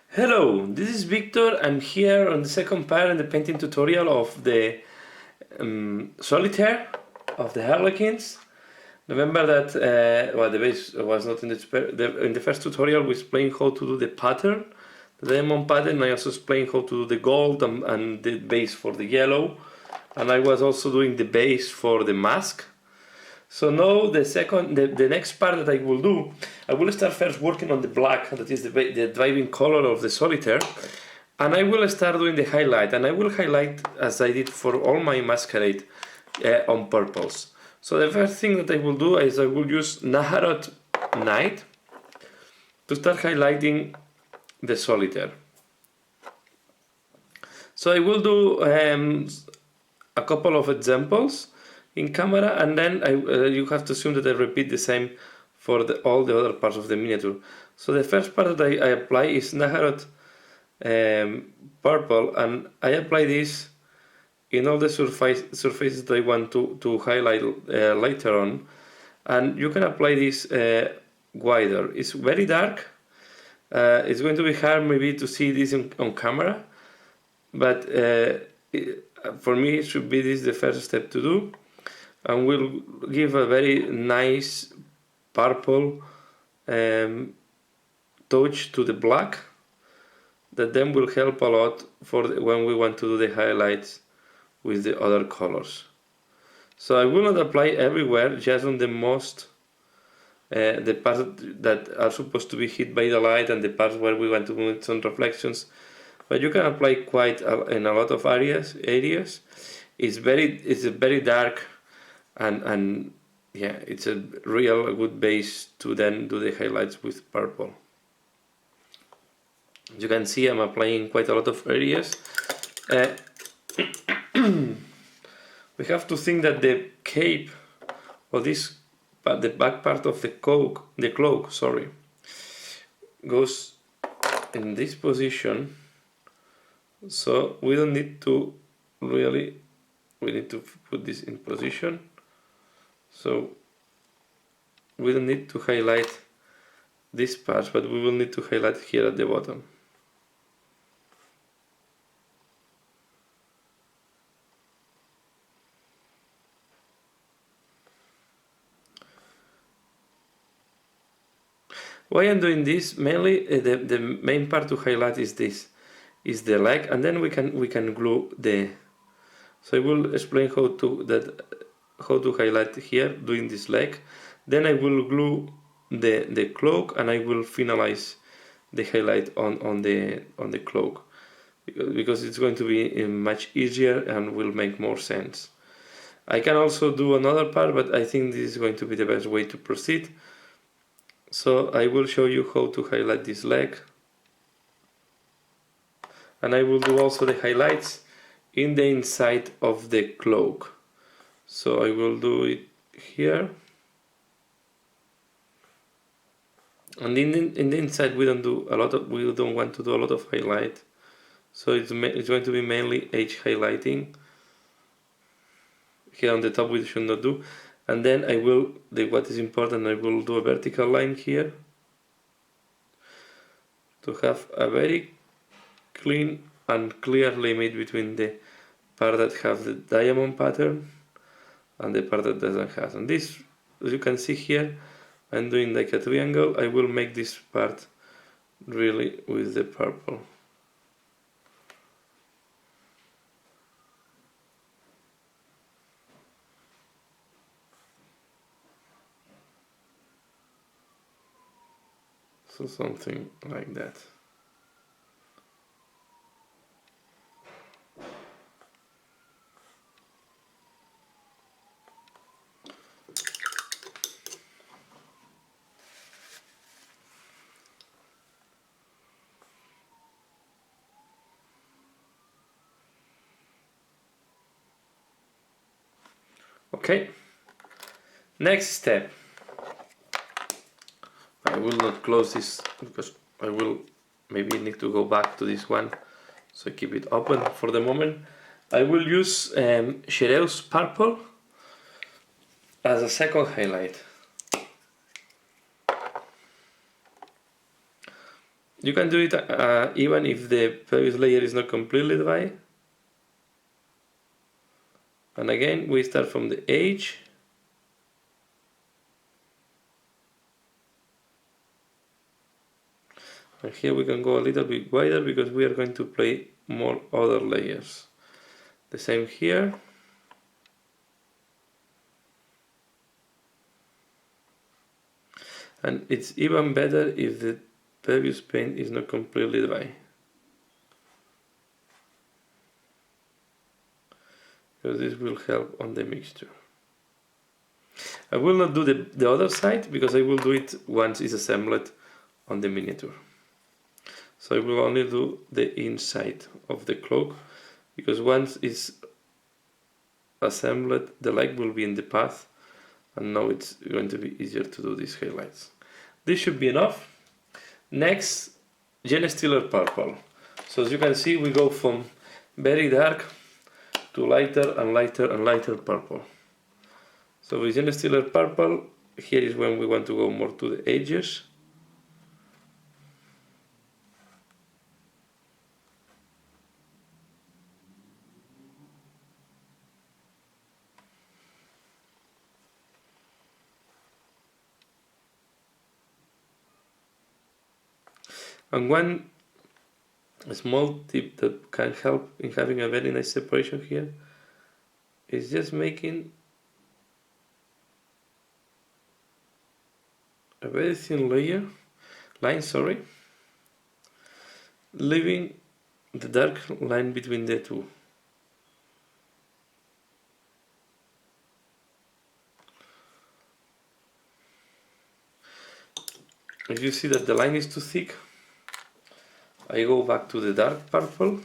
Hello, this is Victor. I'm here on the second part in the painting tutorial of the Solitaire of the Harlequins. Remember that well, the base was not in in the first tutorial. We explained how to do the pattern, the diamond pattern. I also explained how to do the gold and the base for the yellow, and I was also doing the base for the mask. So now the next part that I will do, I will start first working on the black, that is the driving color of the Solitaire, and I will start doing the highlight, and I will highlight as I did for all my masquerade on purples. So the first thing that I will do is I will use Naharot Night to start highlighting the Solitaire. So I will do a couple of examples in camera, and then you have to assume that I repeat the same for all the other parts of the miniature. So the first part that I apply is Naharot purple, and I apply this in all the surfaces that I want to highlight later on. And you can apply this wider. It's very dark. It's going to be hard maybe to see this on camera, but for me it should be this the first step to do, and we'll give a very nice purple touch to the black that then will help a lot for when we want to do the highlights with the other colors. So I will not apply everywhere, just on the most the parts that are supposed to be hit by the light and the parts where we want to move some reflections, but you can apply quite in a lot of areas. It's very dark, and yeah, it's a real good base to then do the highlights with purple. As you can see, I'm applying quite a lot of areas. We have to think that the cape, or this, but the back part of the cloak, goes in this position. So we don't need to really, we need to put this in position. So we don't need to highlight this part, but we will need to highlight here at the bottom. Why I'm doing this? Mainly the main part to highlight is this, is the leg, and then we can glue the. So I will explain how to highlight here doing this leg. Then I will glue the cloak, and I will finalize the highlight on the cloak, because it's going to be much easier and will make more sense. I can also do another part, but I think this is going to be the best way to proceed. So I will show you how to highlight this leg, and I will do also the highlights in the inside of the cloak. So I will do it here, and in the inside we don't want to do a lot of highlight. So it's going to be mainly edge highlighting. Here on the top we should not do. And then I will, what is important, I will do a vertical line here to have a very clean and clear limit between the part that have the diamond pattern and the part that doesn't have. And this, as you can see here, I'm doing like a triangle. I will make this part really with the purple. So something like that. Okay, next step. I will not close this because I will maybe need to go back to this one, so keep it open for the moment. I will use Chereus purple, as a second highlight. You can do it even if the previous layer is not completely dry. And again, we start from the edge. And here we can go a little bit wider because we are going to play more other layers. The same here. And it's even better if the previous paint is not completely dry. Because this will help on the mixture. I will not do the other side because I will do it once it's assembled on the miniature. So I will only do the inside of the cloak because once it's assembled the light will be in the path, and now it's going to be easier to do these highlights. This should be enough. Next, Genestealer purple. So as you can see, we go from very dark to lighter and lighter and lighter purple. So with Genestealer purple, here is when we want to go more to the edges. And one small tip that can help in having a very nice separation here is just making a very thin line, leaving the dark line between the two. If you see that the line is too thick, I go back to the dark purple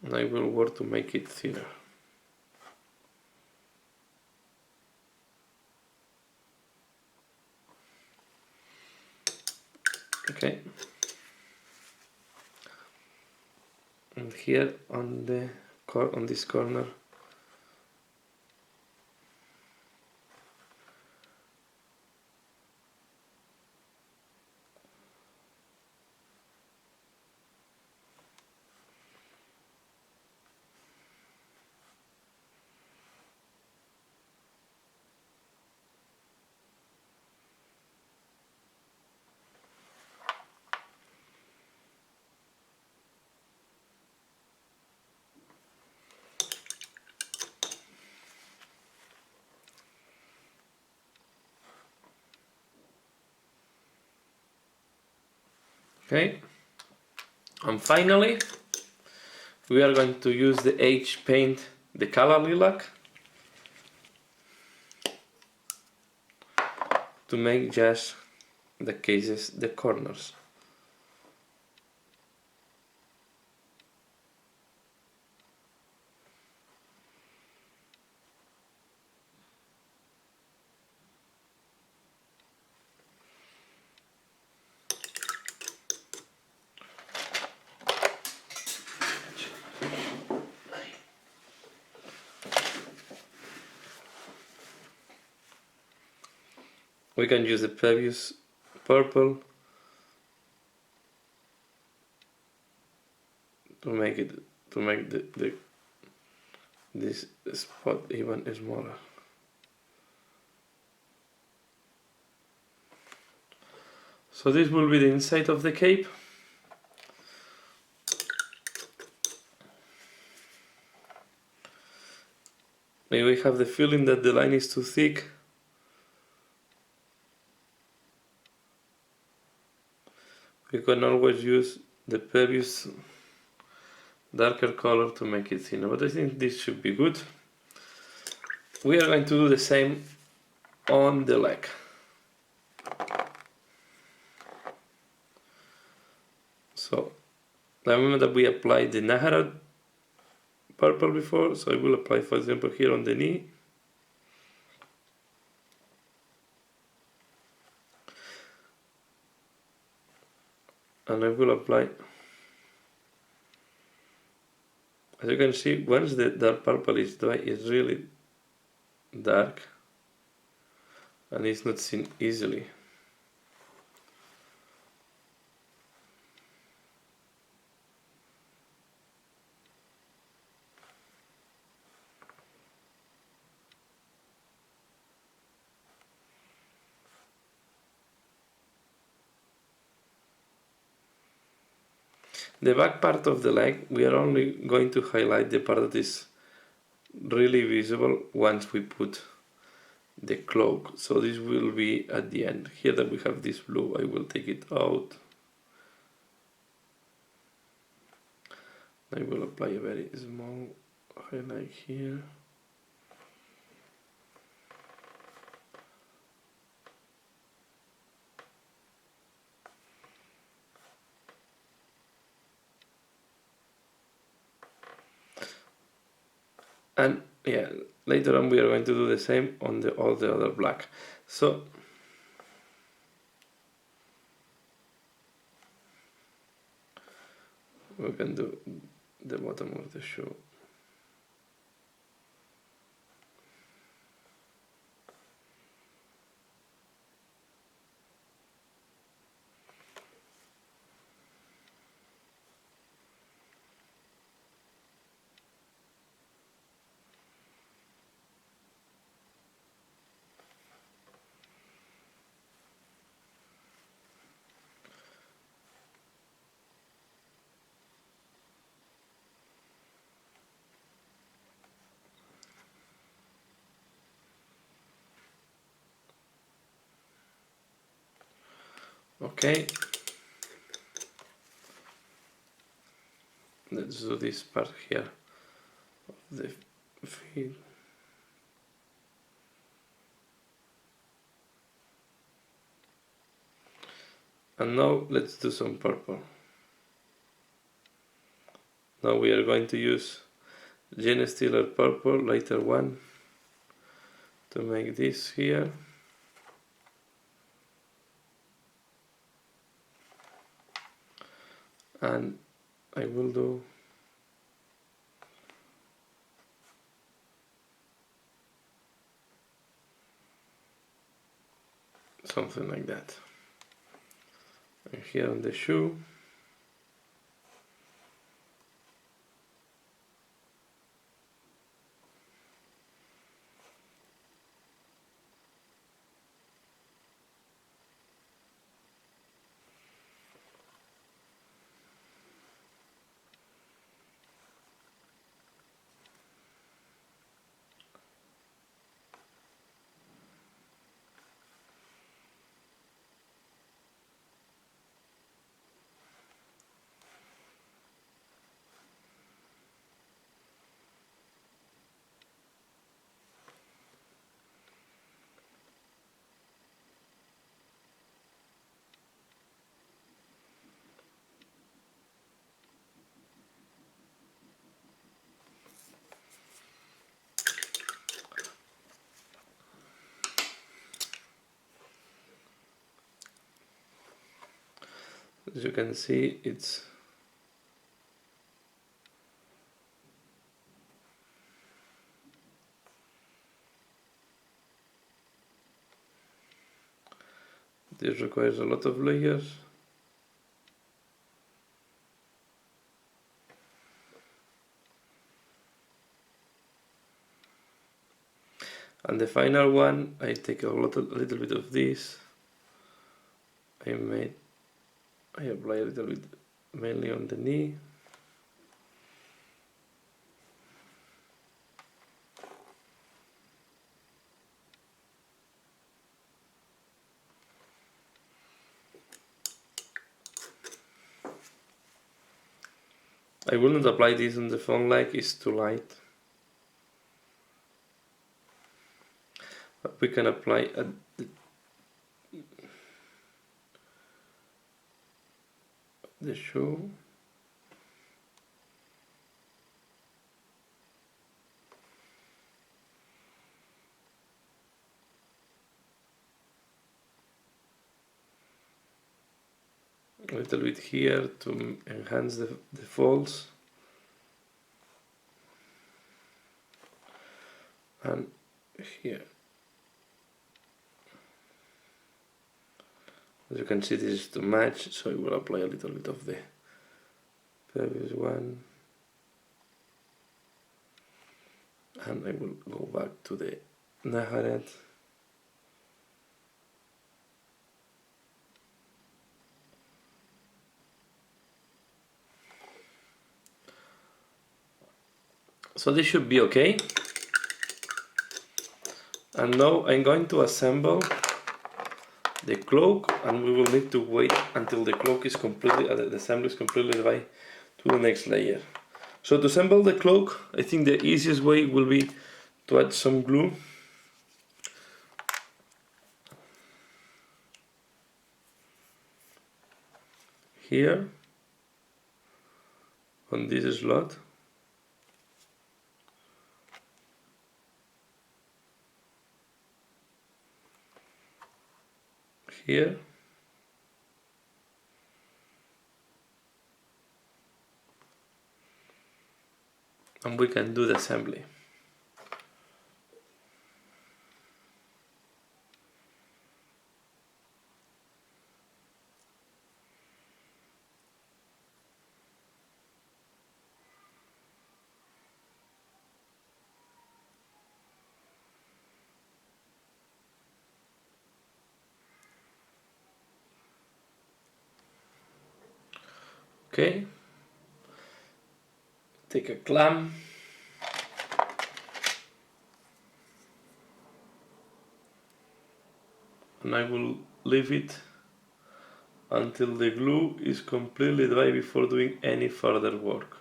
and I will work to make it thinner. Okay. And here on this corner, okay, and finally we are going to use the H paint, the color lilac, to make just the cases, the corners. We can use the previous purple to make this spot even smaller. So this will be the inside of the cape. Maybe we have the feeling that the line is too thick. We can always use the previous darker color to make it thinner, but I think this should be good. We are going to do the same on the leg. So remember that we applied the Nahara purple before, so I will apply, for example, here on the knee. and I will apply. As you can see, once the dark purple is dry, it's really dark and it's not seen easily. The back part of the leg, we are only going to highlight the part that is really visible once we put the cloak. So this will be at the end. Here that we have this blue, I will take it out. I will apply a very small highlight here. And yeah, later on we are going to do the same on all the other black. So we can do the bottom of the shoe. Okay, let's do this part here of the feet. And now let's do some purple. Now we are going to use Gene Stealer purple, lighter one, to make this here. And I will do something like that. And here on the shoe, as you can see, it's this requires a lot of layers. And the final one, I take a little bit of this. I apply a little bit mainly on the knee. I will not apply this on the phone like it's too light. But we can apply at the shoe. A little bit here to enhance the folds. And here. As you can see, this is to match, so I will apply a little bit of the previous one. And I will go back to the Naharet. So this should be okay. And now I'm going to assemble the cloak, and we will need to wait until the cloak is completely, the assembly is completely dry to the next layer. So to assemble the cloak, I think the easiest way will be to add some glue. Here, on this slot. Here. And we can do the assembly. Okay, take a clamp, and I will leave it until the glue is completely dry before doing any further work.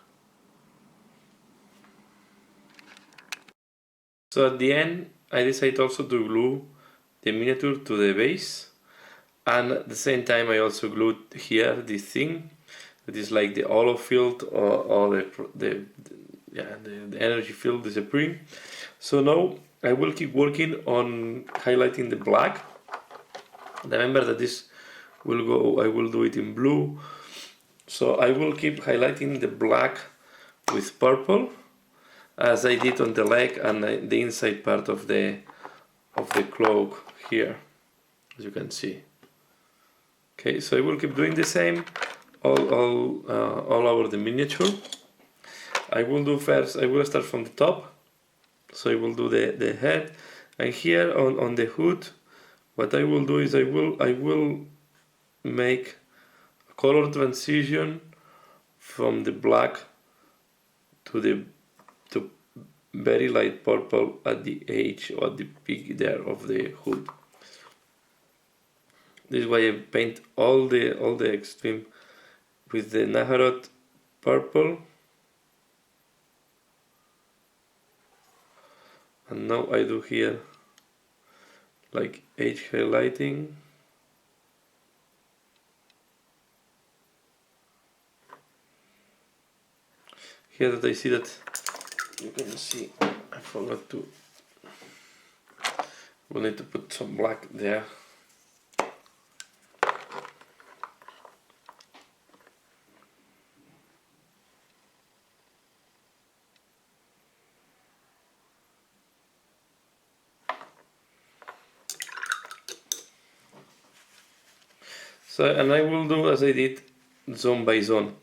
So at the end, I decided also to glue the miniature to the base, and at the same time I also glued here this thing that is like the holofield or the energy field disappearing. So now I will keep working on highlighting the black. Remember that this will go, I will do it in blue. So I will keep highlighting the black with purple, as I did on the leg and the inside part of the cloak here, as you can see. Okay, so I will keep doing the same all over the miniature. I will do first, I will start from the top, so I will do the head, and here on the hood, what I will do is I will make a color transition from the black to very light purple at the edge or at the peak there of the hood. This is why I paint all the extreme with the Naharot purple. And now I do here like edge highlighting. Here that I see that you can see I forgot to, we'll need to put some black there. So, and I will do as I did zone by zone.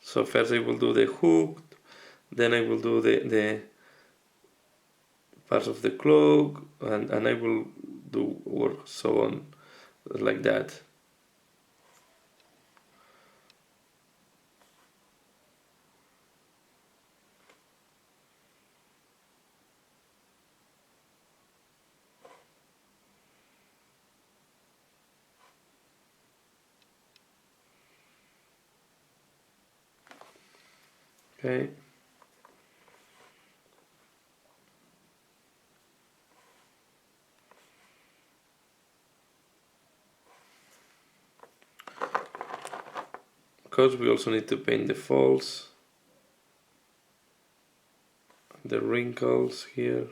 So first I will do the hook, then I will do the parts of the cloak, and I will do work so on, like that. Okay. Of course, we also need to paint the folds, the wrinkles here.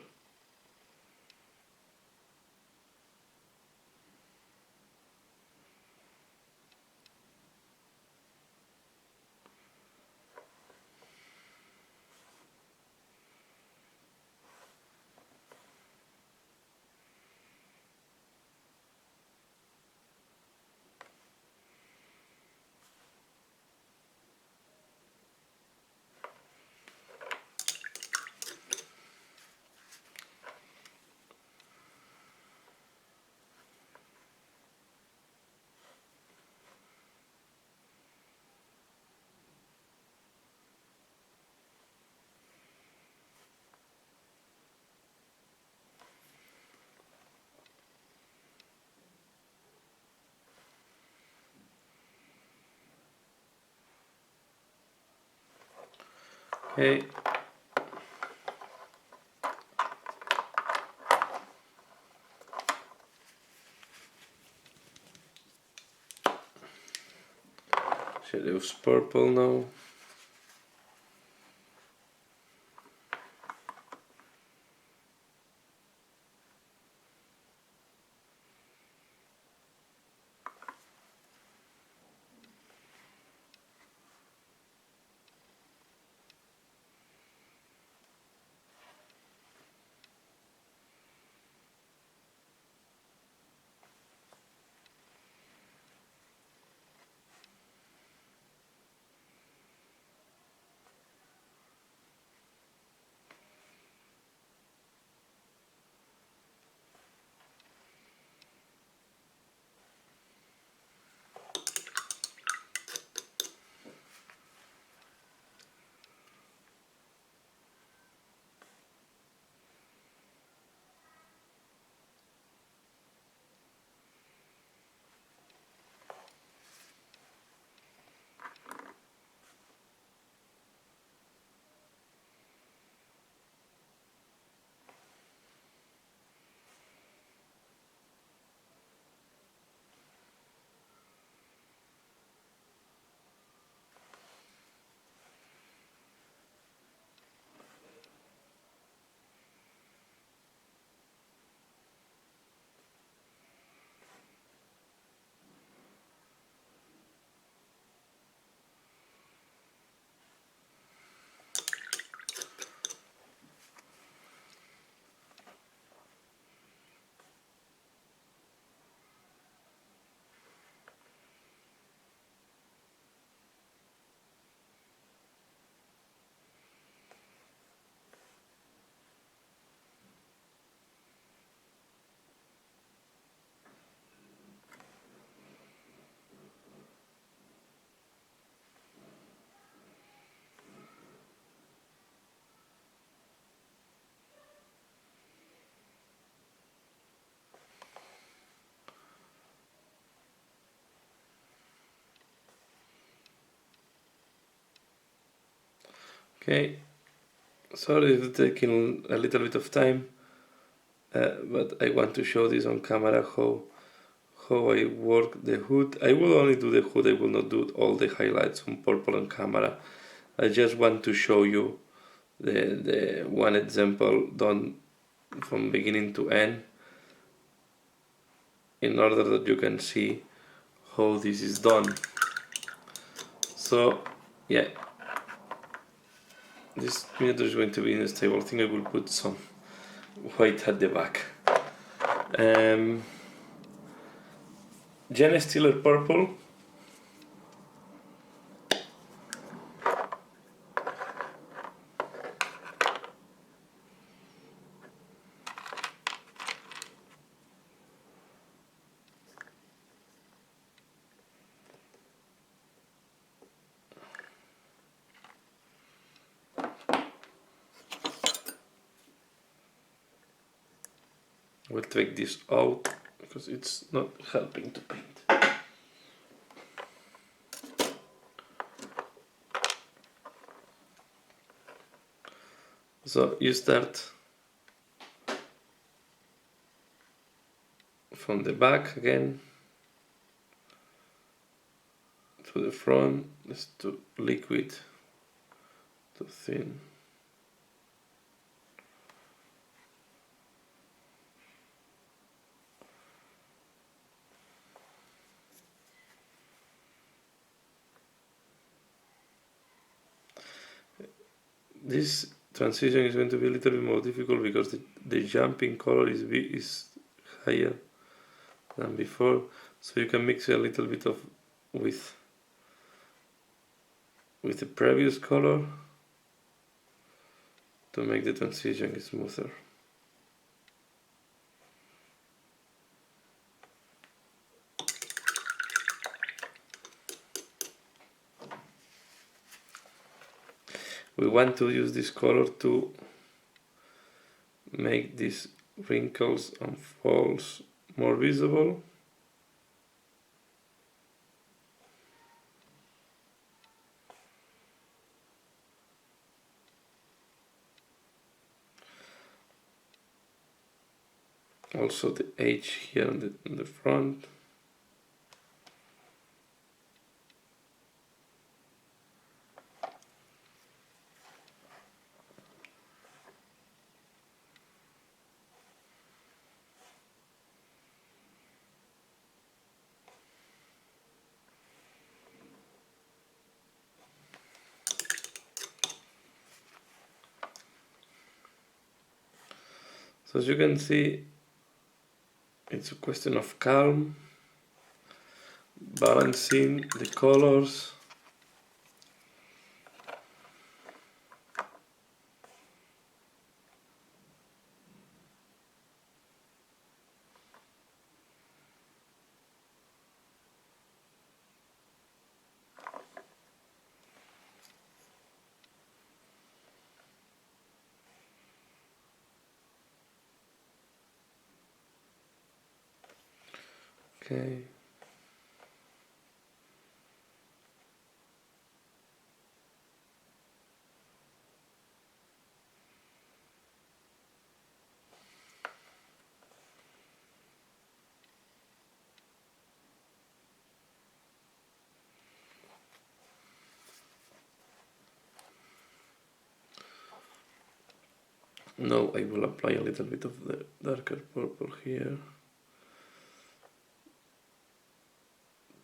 Okay. Should use purple now. Okay, sorry it's taking a little bit of time, but I want to show this on camera how I work the hood. I will only do the hood, I will not do all the highlights on purple on camera. I just want to show you the one example done from beginning to end in order that you can see how this is done. So yeah, this miniature is going to be unstable. I think I will put some white at the back. Gen Steeler purple. We'll take this out because it's not helping to paint. So you start from the back again to the front. Let's do liquid to thin. This transition is going to be a little bit more difficult because the jumping color is higher than before, so you can mix a little bit of with the previous color to make the transition smoother. We want to use this color to make these wrinkles and folds more visible. Also the H here on the front. So as you can see, it's a question of calm, balancing the colors. Okay. Now I will apply a little bit of the darker purple here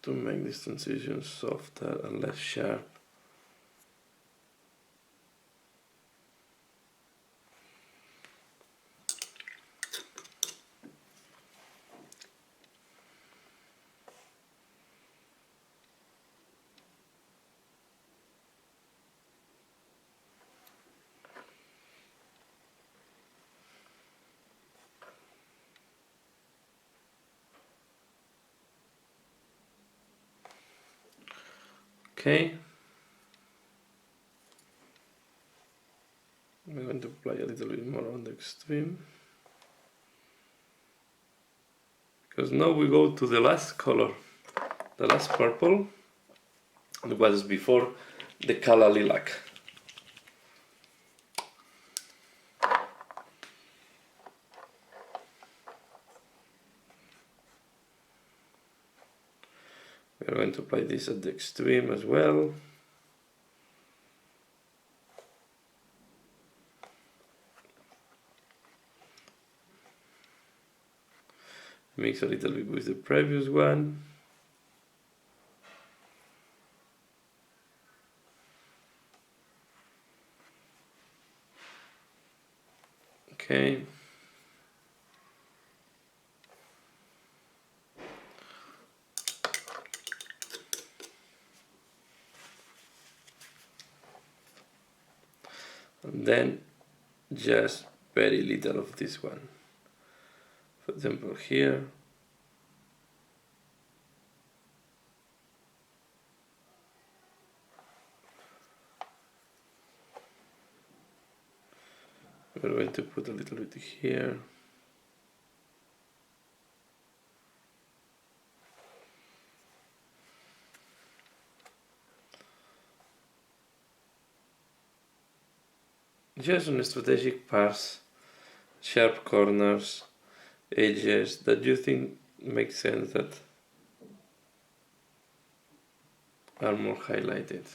to make this transition softer and less sharp. Okay. I'm going to apply a little bit more on the extreme. Because now we go to the last color, the last purple. It was before the Kala Lilac. We're going to apply this at the extreme as well. Mix a little bit with the previous one. Okay. And then just very little of this one. For example, here. We're going to put a little bit here. Just on strategic parts, sharp corners, edges that you think make sense that are more highlighted.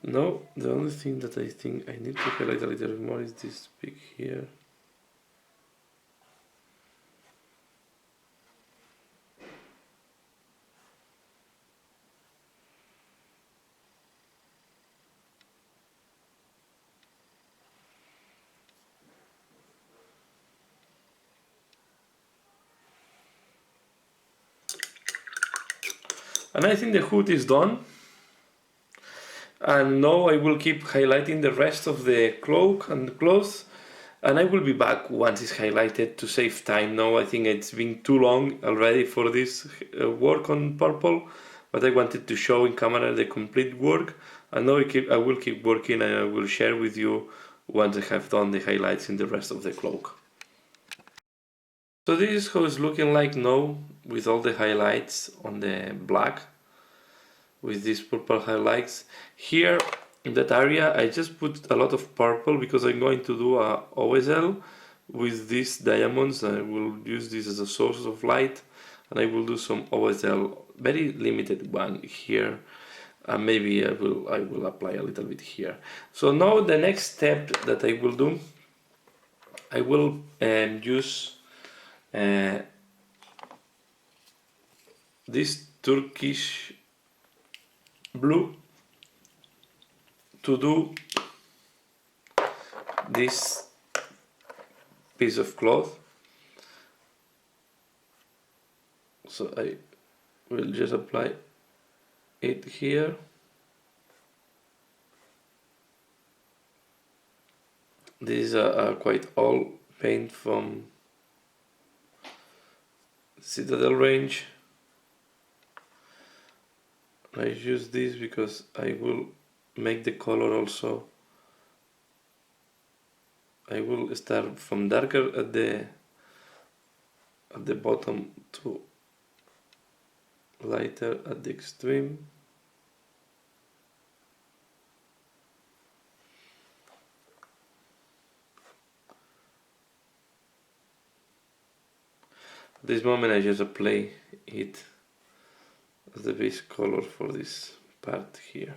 Now, the only thing that I think I need to highlight a little bit more is this peak here. And I think the hood is done. And now I will keep highlighting the rest of the cloak and the clothes. And I will be back once it's highlighted to save time. Now I think it's been too long already for this work on purple. But I wanted to show in camera the complete work. And now I will keep working and I will share with you once I have done the highlights in the rest of the cloak. So this is how it's looking like now with all the highlights on the black. with these purple highlights. Here in that area I just put a lot of purple because I'm going to do a OSL with these diamonds. I will use this as a source of light, and I will do some OSL, very limited one here, and maybe I will apply a little bit here. So now the next step that I will do, I will use this Turkish blue to do this piece of cloth. So I will just apply it here. This is a quite old paint from Citadel range. I use this because I will make the color also. I will start from darker at the bottom to lighter at the extreme. At this moment I just apply it as the base color for this part here.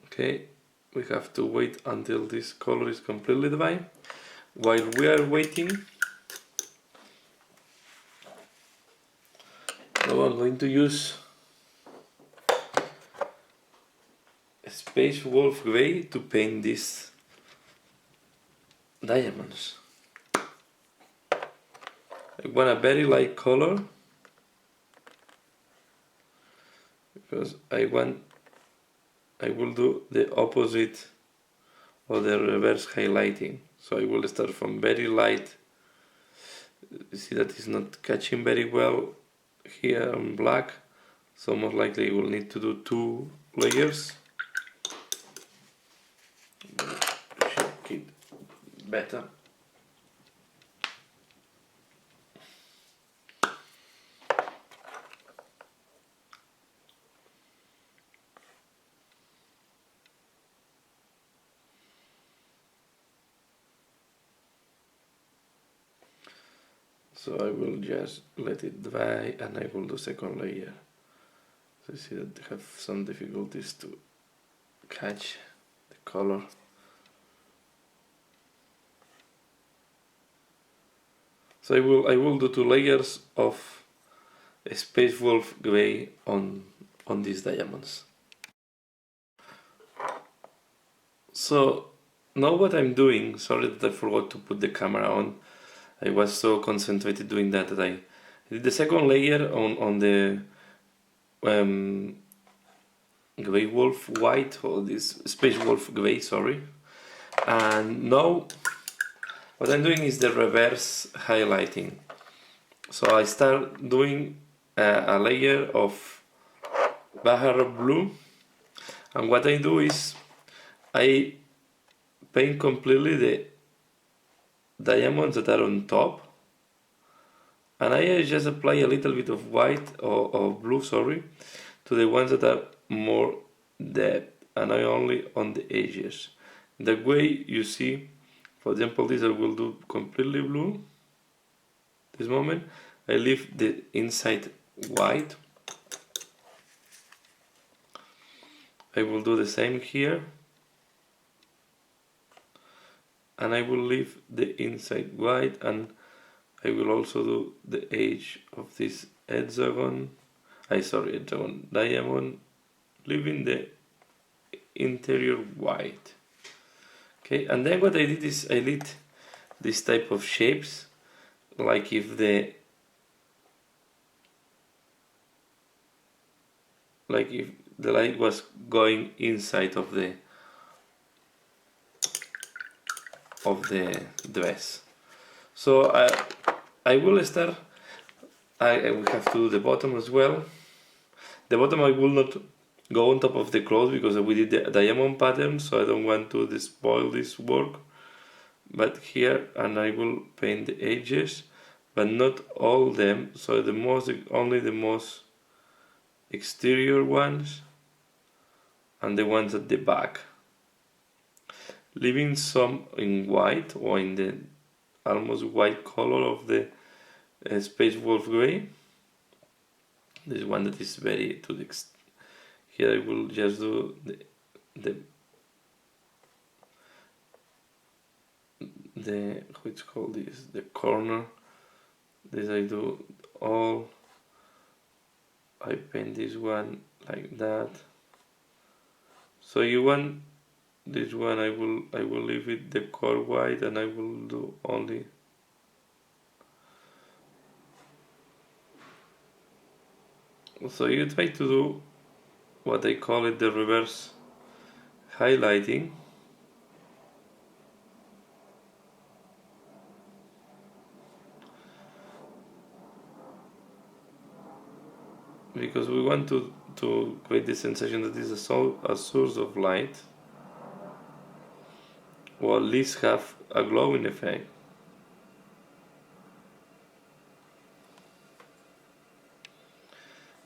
Okay, we have to wait until this color is completely dry. While we are waiting, now I'm going to use a Space Wolf Gray to paint these diamonds. I want a very light color because I will do the opposite of the reverse highlighting. So I will start from very light. You see that it's not catching very well here on black, so most likely we'll need to do 2 layers. Should get better. So I will just let it dry and I will do second layer. So you see that I have some difficulties to catch the color. So I will do 2 layers of a Space Wolf Gray on these diamonds. So now what I'm doing, sorry that I forgot to put the camera on. I was so concentrated doing that I did the second layer on the Grey Wolf White, or this Space Wolf Grey, sorry. And now what I'm doing is the reverse highlighting. So I start doing a layer of Bahar blue, and what I do is I paint completely the diamonds that are on top, and I just apply a little bit of white or blue, sorry, to the ones that are more depth, and I only on the edges. The way you see, for example, this I will do completely blue. This moment I leave the inside white. I will do the same here, and I will leave the inside white, and I will also do the edge of this hexagon, hexagon diamond, leaving the interior white. Okay, and then what I did is I lit this type of shapes, like if the light was going inside of the dress. So I will start. I will have to do the bottom as well. The bottom I will not go on top of the clothes because we did the diamond pattern, so I don't want to spoil this work. But here, and I will paint the edges, but not all them. So only the most exterior ones and the ones at the back, leaving some in white or in the almost white color of the Space Wolf Grey. This one that is very to the here I will just do the which called this the corner. This I do all. I paint this one like that. So you want this one, I will leave it the core white, and I will do only so you try to do what I call it the reverse highlighting, because we want to create the sensation that is a source of light, or at least have a glowing effect.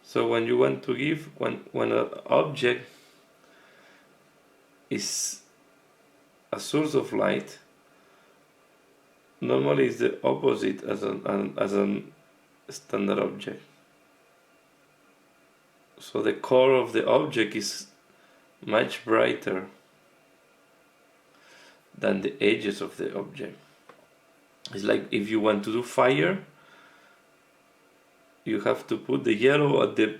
So when you want to give, when an object is a source of light, normally it's the opposite as a standard object. So the core of the object is much brighter than the edges of the object. It's like if you want to do fire, you have to put the yellow at the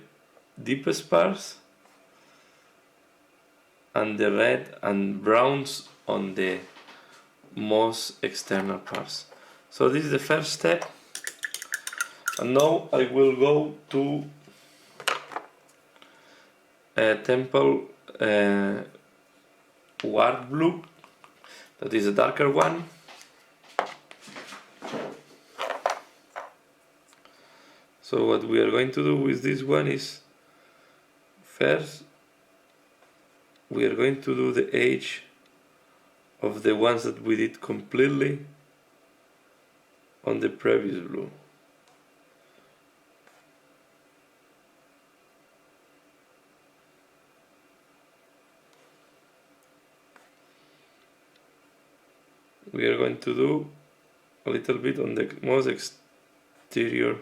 deepest parts and the red and browns on the most external parts. So this is the first step, and now I will go to a temple warp blue, that is a darker one. So what we are going to do with this one is, first we are going to do the edge of the ones that we did completely on the previous blue. We are going to do a little bit on the most exterior .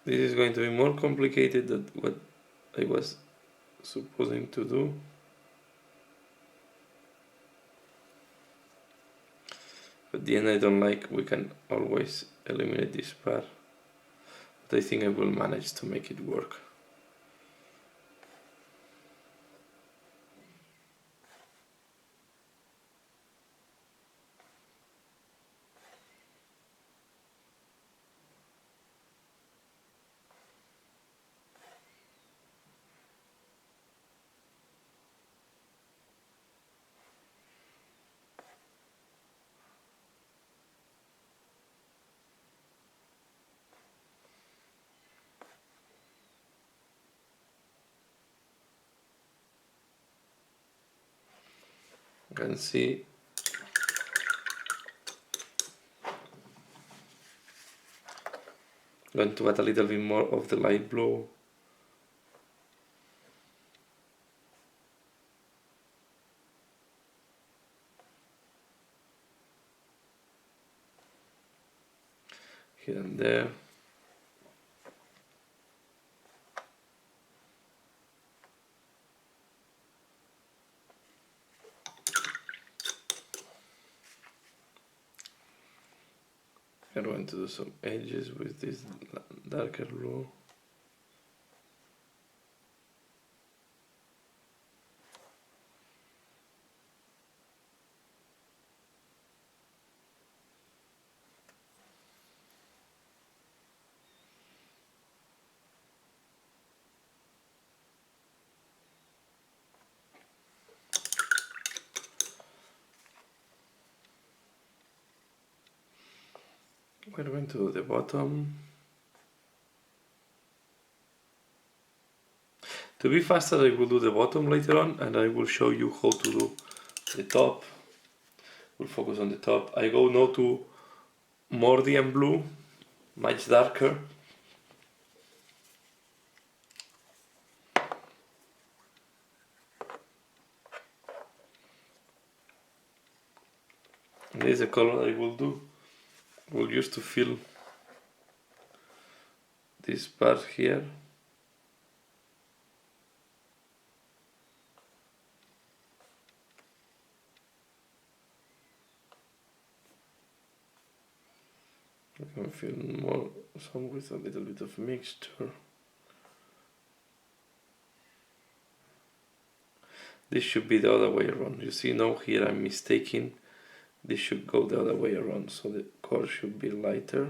This is going to be more complicated than what I was supposing to do. But at the end I don't like, we can always eliminate this part. But I think I will manage to make it work. You can see I'm going to add a little bit more of the light blue. here and there. I'm going to do some edges with this darker blue. We're going to do the bottom. To be faster, I will do the bottom later on, and I will show you how to do the top. We'll focus on the top. I go now to Mordian blue, much darker. And this is the color I will do. We'll use to fill this part here. I can fill more, some with a little bit of mixture. This should be the other way around. You see now here I'm mistaking. This should go the other way around, so the core should be lighter.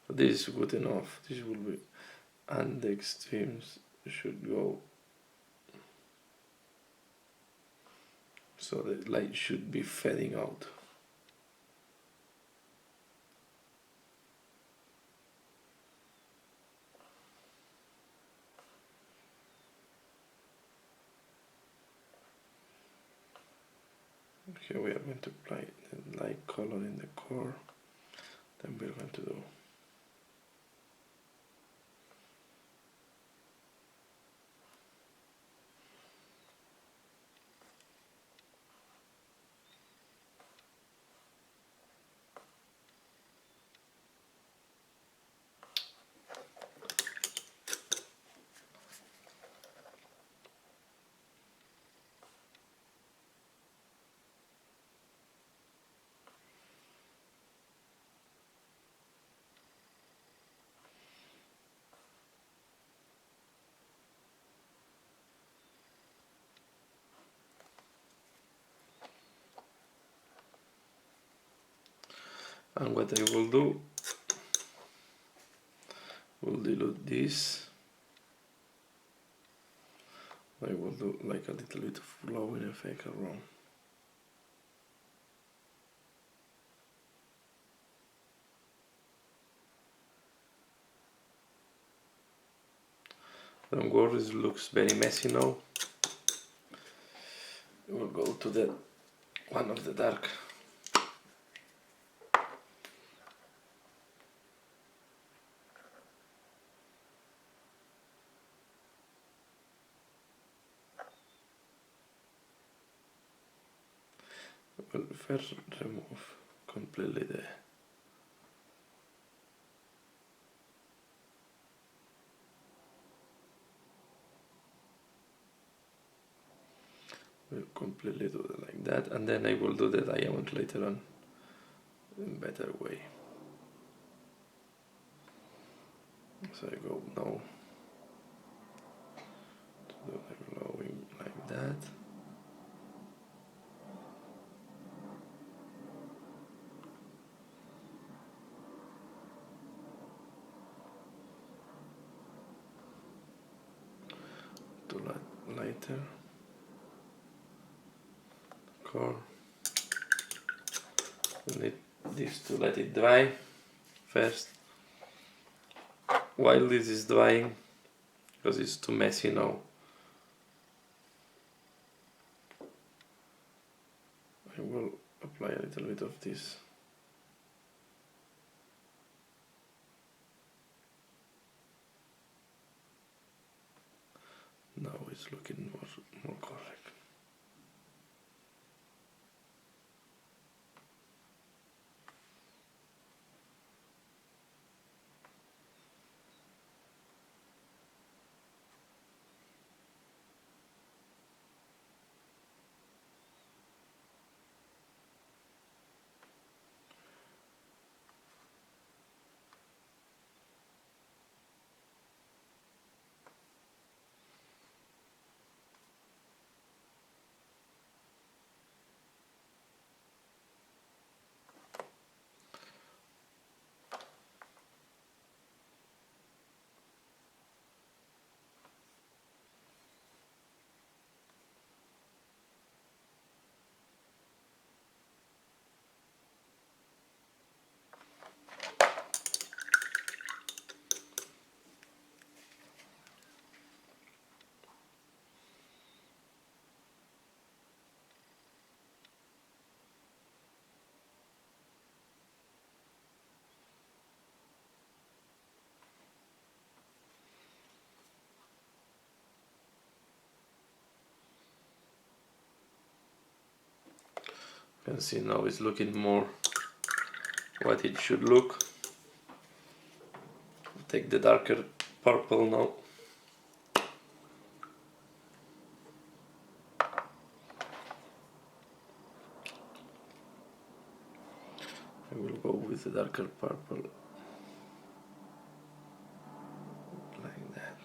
But this is good enough. This will be, and the extremes should go. So the light should be fading out. Here we are going to apply the light color in the core. Then we're going to do and what I will do, will dilute this. I will do like a little bit of glowing effect around. Don't worry, it looks very messy now. We'll go to the one of the dark. Well, first remove completely the we'll completely do it like that, and then I will do the diamond later on in a better way. So I go now to do the glowing like that. To lighter core. We need this to let it dry first. While this is drying, because it's too messy now, I will apply a little bit of this. Now it's looking more correct. You can see now it's looking more what it should look. Take the darker purple now. I will go with the darker purple like that.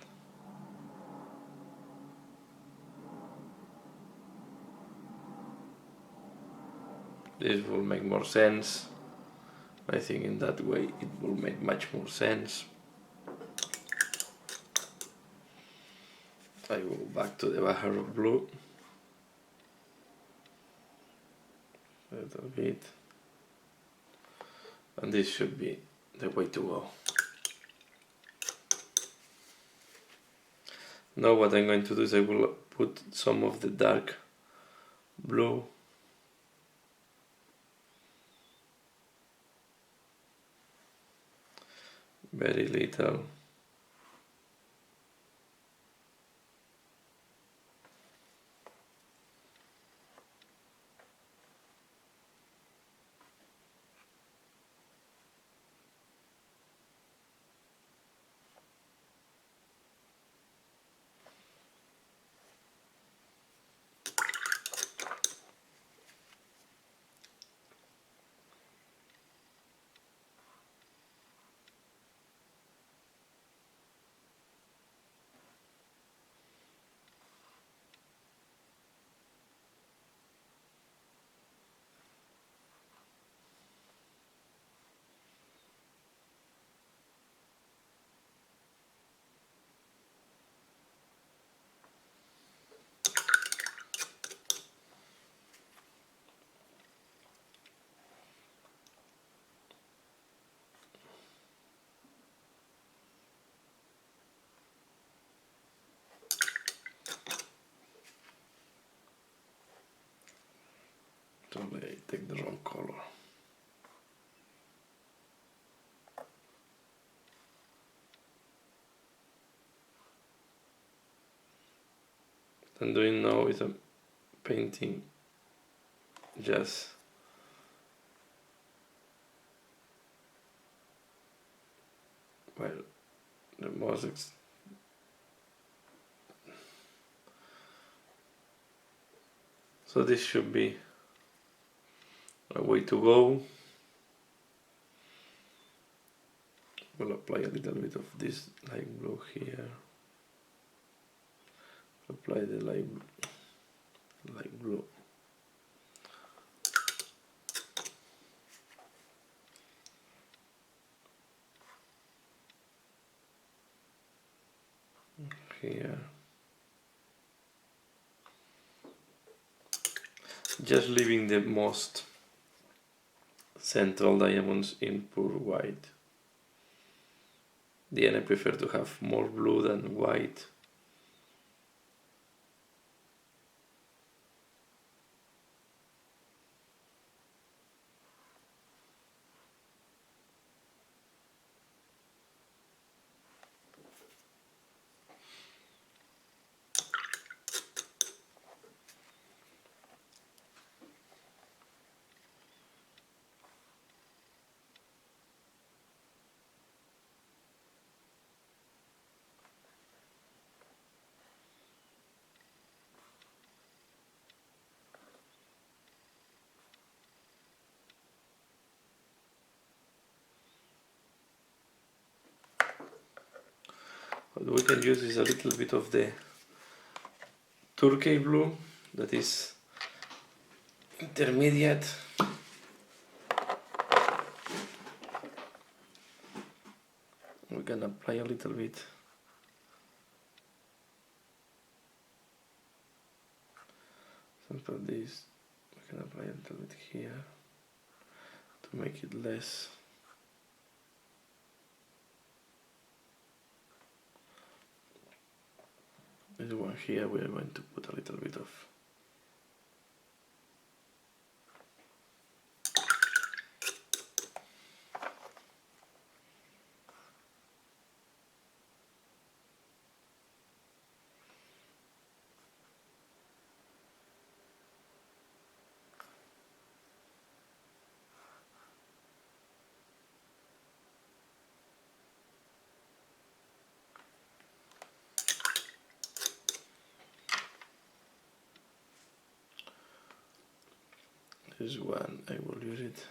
This will make more sense. I think in that way it will make much more sense. I go back to the Bahar of blue a little bit, and this should be the way to go. Now what I'm going to do is I will put some of the dark blue very little. Sorry, I take the wrong color. What I'm doing now is I'm painting just well the most so this should be a way to go. We'll apply a little bit of this light blue here. Apply the light blue. Here. Just leaving the most central diamonds in pure white. The end I prefer to have more blue than white. What we can use is a little bit of the turquoise blue that is intermediate. We can apply a little bit. Sample this. We can apply a little bit here to make it less. This one here we are going to put a little bit of This one, I will use it.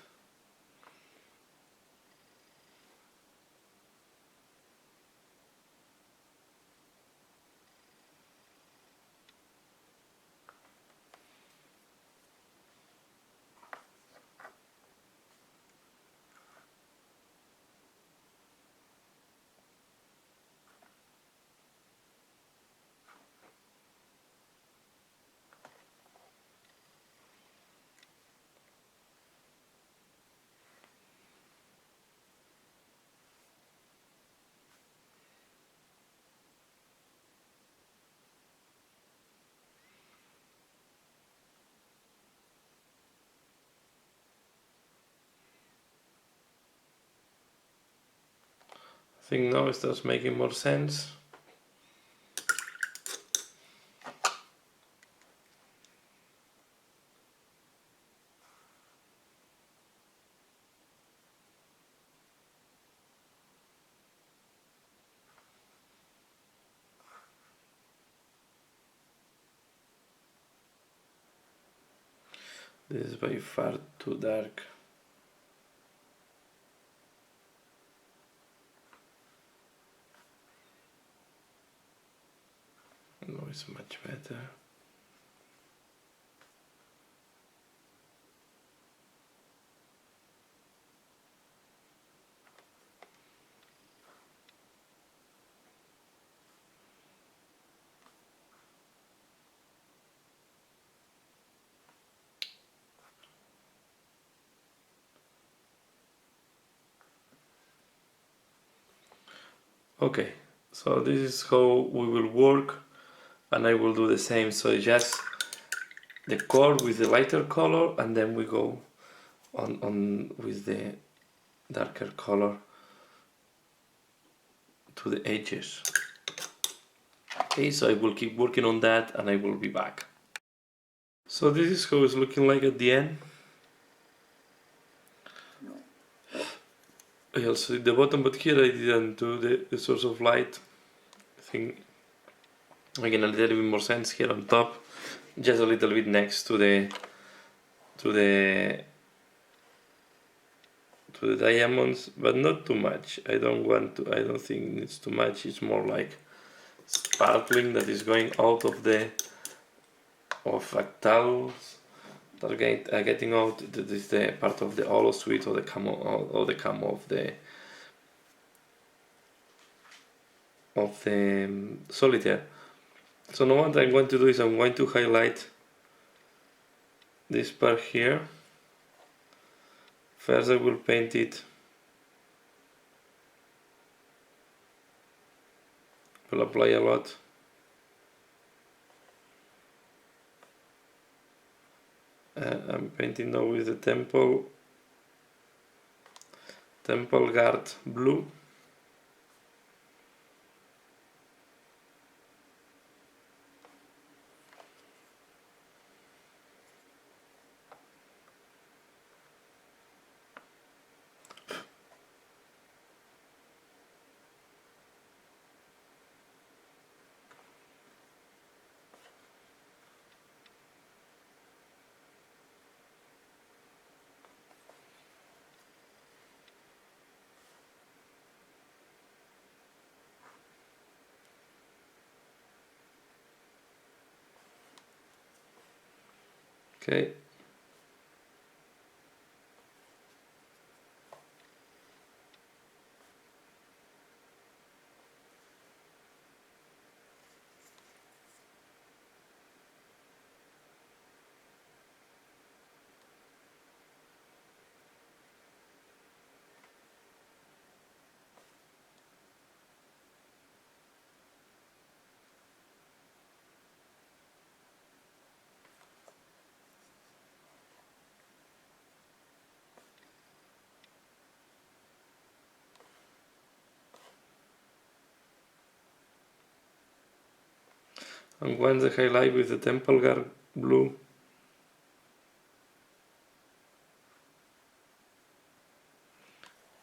I think now it starts making more sense. This is by far too dark. No, it's much better. Okay, so this is how we will work, and I will do the same. So just the core with the lighter color, and then we go on with the darker color to the edges. Okay, so I will keep working on that and I will be back. So this is how it's looking like at the end. I also did the bottom, but here I didn't do the source of light. I think again a little bit more sense here on top, just a little bit next to the diamonds, but not too much. I don't think it's too much. It's more like sparkling that is going out of fractals that are getting out. That is the part of the holo suite or the camo of the solitaire. So now what I'm going to do is I'm going to highlight this part here. First I will paint it. Will apply a lot. I'm painting now with the temple guard blue. Okay. And once the highlight with the temple guard blue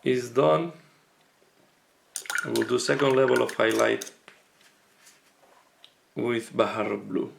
is done, I will do second level of highlight with Bahar blue.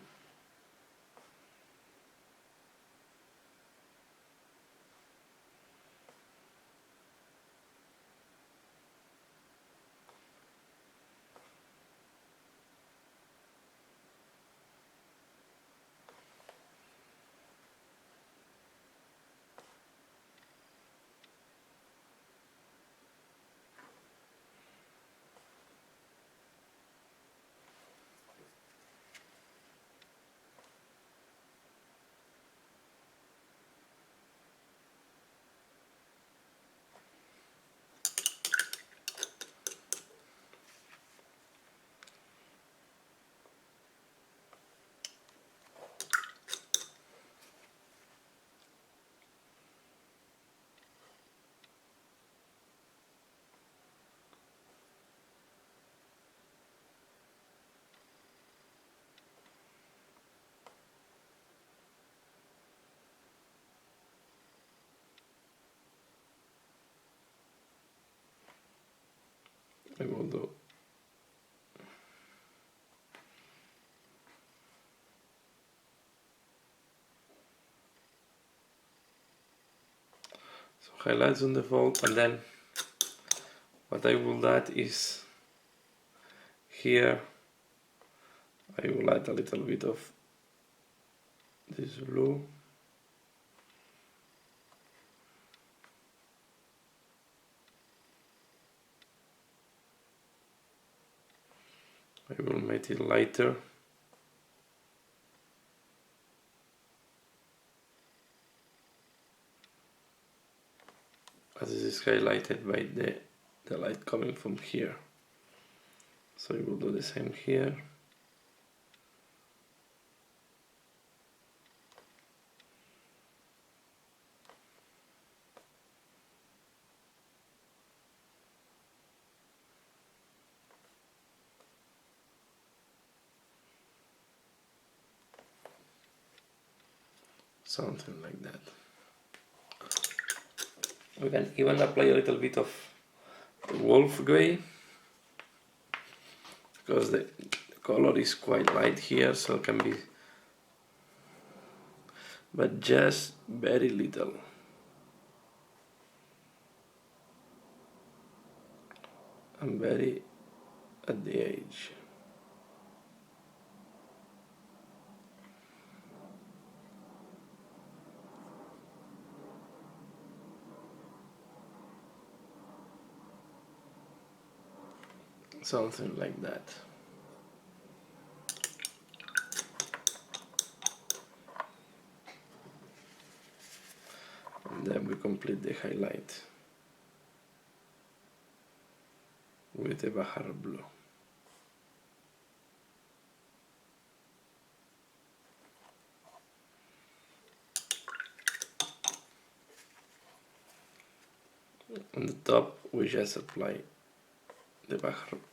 I will do so highlights on the fold, and then what I will add is here I will add a little bit of this blue. I will make it lighter. As this is highlighted by the light coming from here. So I will do the same here. Something like that. We can even apply a little bit of the wolf gray, because the color is quite light here, so it can be, but just very little. And very at the edge. Something like that. And then we complete the highlight with the Warhammer blue. On the top we just apply the Warhammer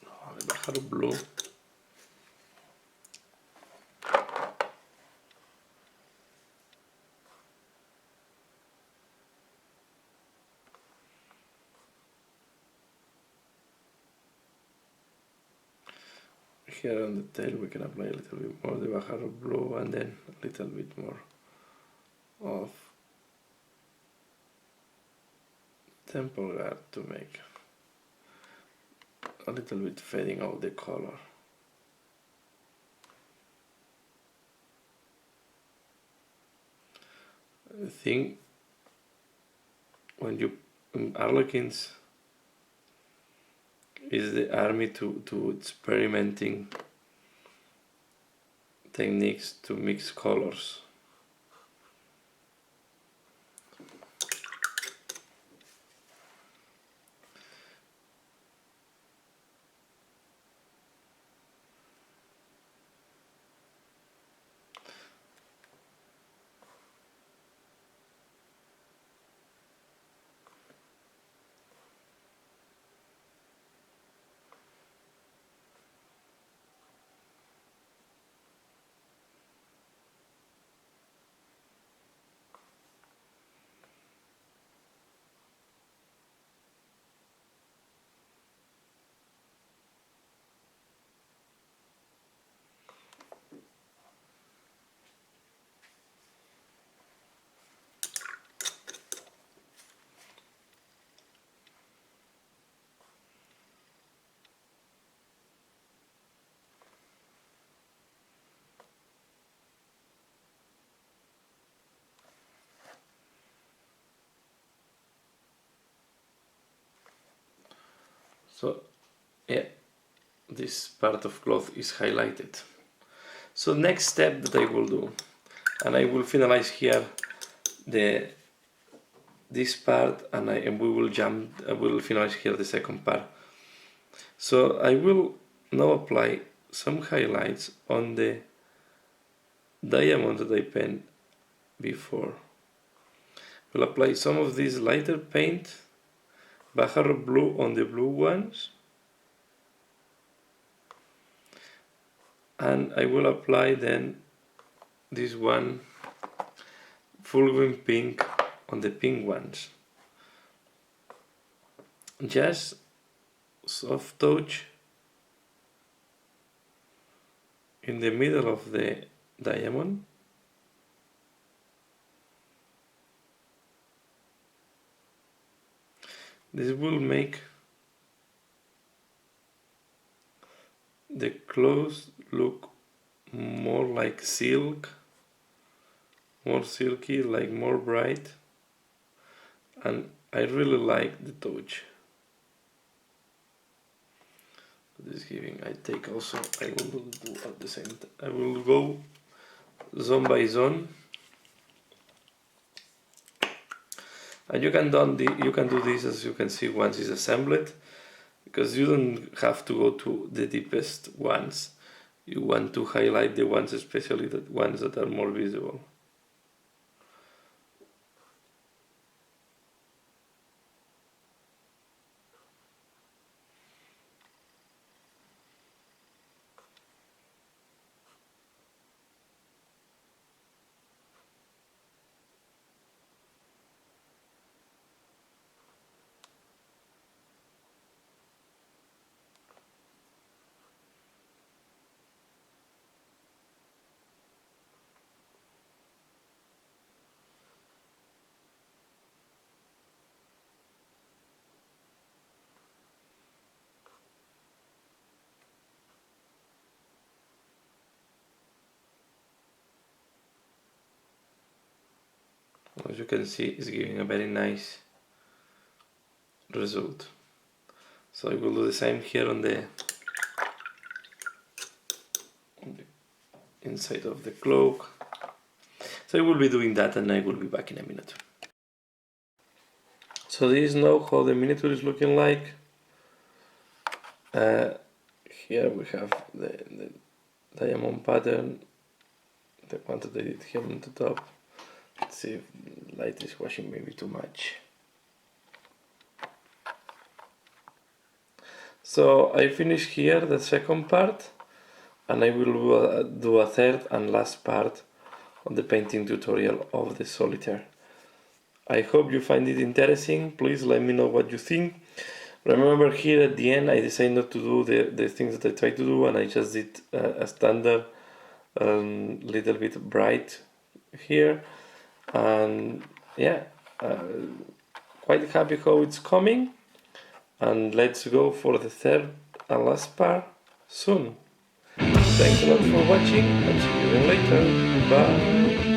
blue. Here on the tail we can apply a little bit more the Warhammer blue, and then a little bit more of temple guard to make a little bit fading out the color. I think when you Harlequins is the army to experimenting techniques to mix colors. So yeah, this part of cloth is highlighted. So next step that I will do, and I will finalize here this part, and we will jump. I will finish here the second part. So I will now apply some highlights on the diamond that I painted before. We'll apply some of this lighter paint, Warhammer blue on the blue ones, and I will apply then this one fulgurant pink on the pink ones. Just soft touch in the middle of the diamond. This will make the clothes look more like silk, more silky, like more bright, and I really like the touch. This giving, I take also, I will do at the same time. I will go zone by zone, and you can do this, as you can see, once it's assembled, because you don't have to go to the deepest ones. You want to highlight the ones, especially the ones that are more visible. As you can see, it's giving a very nice result. So I will do the same here on the inside of the cloak. So I will be doing that, and I will be back in a minute. So this is now how the miniature is looking like. Here we have the diamond pattern, the one that I did here on the top. Let's see if the light is washing maybe too much. So I finish here the second part, and I will do a third and last part on the painting tutorial of the Solitaire. I hope you find it interesting. Please let me know what you think. Remember, here at the end I decided not to do the things that I tried to do, and I just did a standard little bit bright here, and yeah, quite happy how it's coming, and let's go for the third and last part soon. Thanks a lot for watching, and see you again later. Bye.